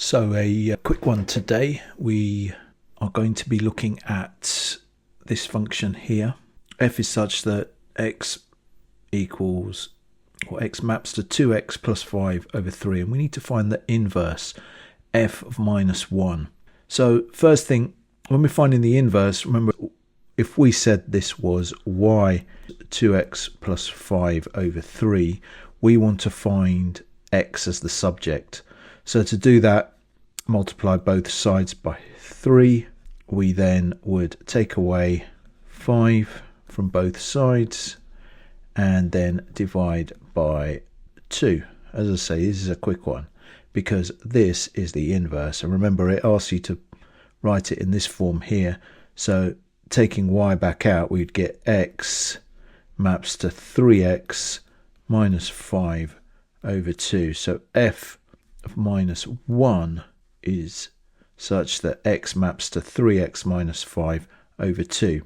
So a quick one today. We are going to be looking at this function here. F is such that x equals, or x maps to 2x plus 5 over 3, and we need to find the inverse, f of minus 1. So first thing, when we're finding the inverse, remember if we said this was y 2x plus 5 over 3, we want to find x as the subject. So to do that, multiply both sides by 3. We then would take away 5 from both sides and then divide by 2. As I say, this is a quick one because this is the inverse. And remember, it asks you to write it in this form here. So taking y back out, we'd get x maps to 3x minus 5 over 2. So f of minus 1 is such that x maps to 3x minus 5 over 2.